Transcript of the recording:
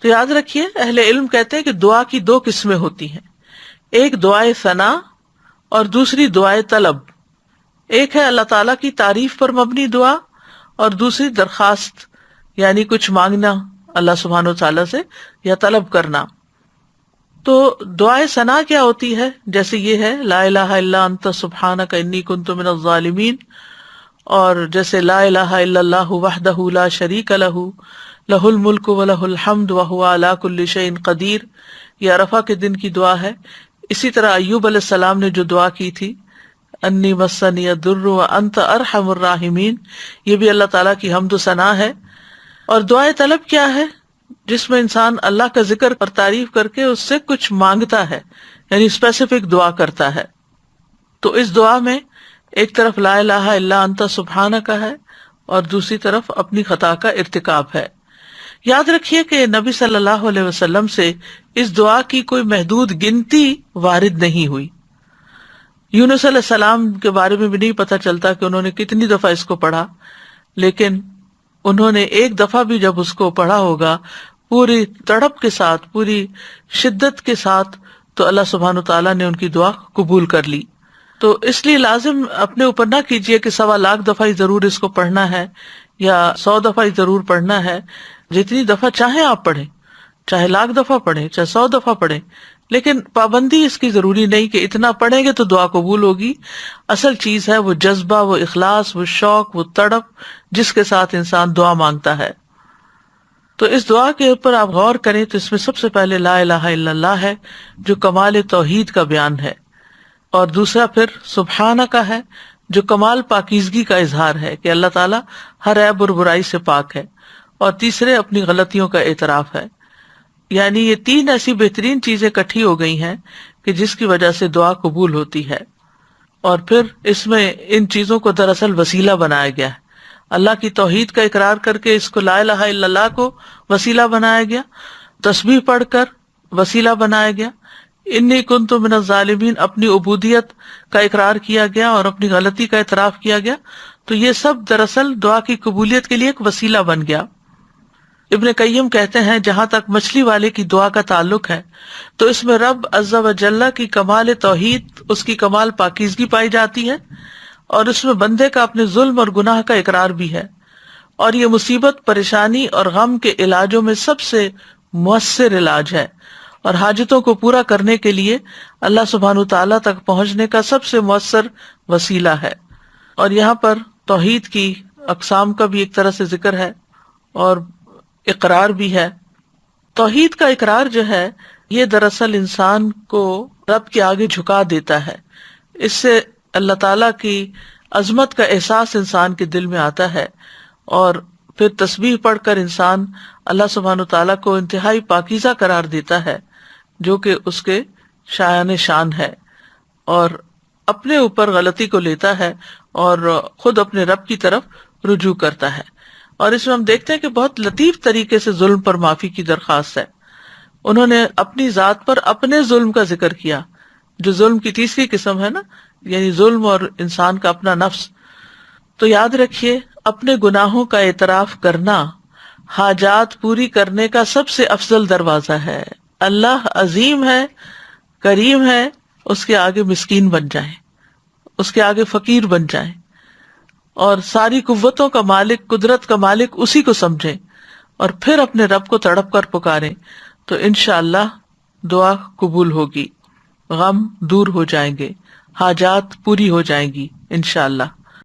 تو یاد رکھیے اہل علم کہتے ہیں کہ دعا کی دو قسمیں ہوتی ہیں، ایک دعائے ثنا اور دوسری دعائے طلب. ایک ہے اللہ تعالیٰ کی تعریف پر مبنی دعا اور دوسری درخواست یعنی کچھ مانگنا اللہ سبحانہ وتعالیٰ سے یا طلب کرنا. تو دعائے ثنا کیا ہوتی ہے؟ جیسے یہ ہے لا الہ الا انت سبحانک انی کنت من الظالمین، اور جیسے لا الہ الا اللہ وحدہ لا شریک لہ لہ الملک ولہ الحمد وہو علی کل شیء قدیر، یہ عرفہ کے دن کی دعا ہے. اسی طرح ایوب علیہ السلام نے جو دعا کی تھی انی مسنی الضر وانت ارحم الراحمین، یہ بھی اللہ تعالیٰ کی حمد و ثنا ہے. اور دعائے طلب کیا ہے؟ جس میں انسان اللہ کا ذکر اور تعریف کر کے اس سے کچھ مانگتا ہے، یعنی اسپیسیفک دعا کرتا ہے. تو اس دعا میں ایک طرف لا الہ الا انت سبحانک ہے اور دوسری طرف اپنی خطا کا ارتکاب ہے. یاد رکھیے کہ نبی صلی اللہ علیہ وسلم سے اس دعا کی کوئی محدود گنتی وارد نہیں ہوئی. یونس علیہ السلام کے بارے میں بھی نہیں پتہ چلتا کہ انہوں نے کتنی دفعہ اس کو پڑھا، لیکن انہوں نے ایک دفعہ بھی جب اس کو پڑھا ہوگا پوری تڑپ کے ساتھ، پوری شدت کے ساتھ، تو اللہ سبحانہ تعالیٰ نے ان کی دعا قبول کر لی. تو اس لیے لازم اپنے اوپر نہ کیجئے کہ 1.25 لاکھ دفعہ ہی ضرور اس کو پڑھنا ہے یا 100 دفعہ ہی ضرور پڑھنا ہے. جتنی دفعہ چاہیں آپ پڑھیں، چاہے 1,00,000 دفعہ پڑھیں، چاہے 100 دفعہ پڑھیں، لیکن پابندی اس کی ضروری نہیں کہ اتنا پڑھیں گے تو دعا قبول ہوگی. اصل چیز ہے وہ جذبہ، وہ اخلاص، وہ شوق، وہ تڑپ جس کے ساتھ انسان دعا مانگتا ہے. تو اس دعا کے اوپر آپ غور کریں تو اس میں سب سے پہلے لا الہ الا اللہ ہے جو کمال توحید کا بیان ہے، اور دوسرا پھر سبحانک ہے جو کمال پاکیزگی کا اظہار ہے کہ اللہ تعالیٰ ہر عیب اور برائی سے پاک ہے، اور تیسرے اپنی غلطیوں کا اعتراف ہے. یعنی یہ 3 ایسی بہترین چیزیں اکٹھی ہو گئی ہیں کہ جس کی وجہ سے دعا قبول ہوتی ہے. اور پھر اس میں ان چیزوں کو دراصل وسیلہ بنایا گیا ہے. اللہ کی توحید کا اقرار کر کے اس کو لا الہ الا اللہ کو وسیلہ بنایا گیا، تسبیح پڑھ کر وسیلہ بنایا گیا، انی کنت من الظالمین اپنی عبودیت کا اقرار کیا گیا اور اپنی غلطی کا اعتراف کیا گیا. تو یہ سب دراصل دعا کی قبولیت کے لیے ایک وسیلہ بن گیا. ابن قیم کہتے ہیں جہاں تک مچھلی والے کی دعا کا تعلق ہے تو اس میں رب عز و جل کی کمال توحید، اس کی کمال پاکیزگی پائی جاتی ہے، اور اس میں بندے کا اپنے ظلم اور گناہ کا اقرار بھی ہے. اور یہ مصیبت، پریشانی اور غم کے علاجوں میں سب سے مؤثر علاج ہے، اور حاجتوں کو پورا کرنے کے لیے اللہ سبحانہ تعالیٰ تک پہنچنے کا سب سے مؤثر وسیلہ ہے. اور یہاں پر توحید کی اقسام کا بھی ایک طرح سے ذکر ہے اور اقرار بھی ہے. توحید کا اقرار جو ہے یہ دراصل انسان کو رب کے آگے جھکا دیتا ہے. اس سے اللہ تعالیٰ کی عظمت کا احساس انسان کے دل میں آتا ہے، اور پھر تسبیح پڑھ کر انسان اللہ سبحانہ تعالیٰ کو انتہائی پاکیزہ قرار دیتا ہے جو کہ اس کے شایان شان ہے، اور اپنے اوپر غلطی کو لیتا ہے اور خود اپنے رب کی طرف رجوع کرتا ہے. اور اس میں ہم دیکھتے ہیں کہ بہت لطیف طریقے سے ظلم پر معافی کی درخواست ہے. انہوں نے اپنی ذات پر اپنے ظلم کا ذکر کیا، جو ظلم کی تیسری قسم ہے نا، یعنی ظلم اور انسان کا اپنا نفس. تو یاد رکھیے اپنے گناہوں کا اعتراف کرنا حاجات پوری کرنے کا سب سے افضل دروازہ ہے. اللہ عظیم ہے، کریم ہے، اس کے آگے مسکین بن جائیں، اس کے آگے فقیر بن جائیں، اور ساری قوتوں کا مالک، قدرت کا مالک اسی کو سمجھیں، اور پھر اپنے رب کو تڑپ کر پکاریں تو انشاءاللہ دعا قبول ہوگی، غم دور ہو جائیں گے، حاجات پوری ہو جائیں گی انشاءاللہ.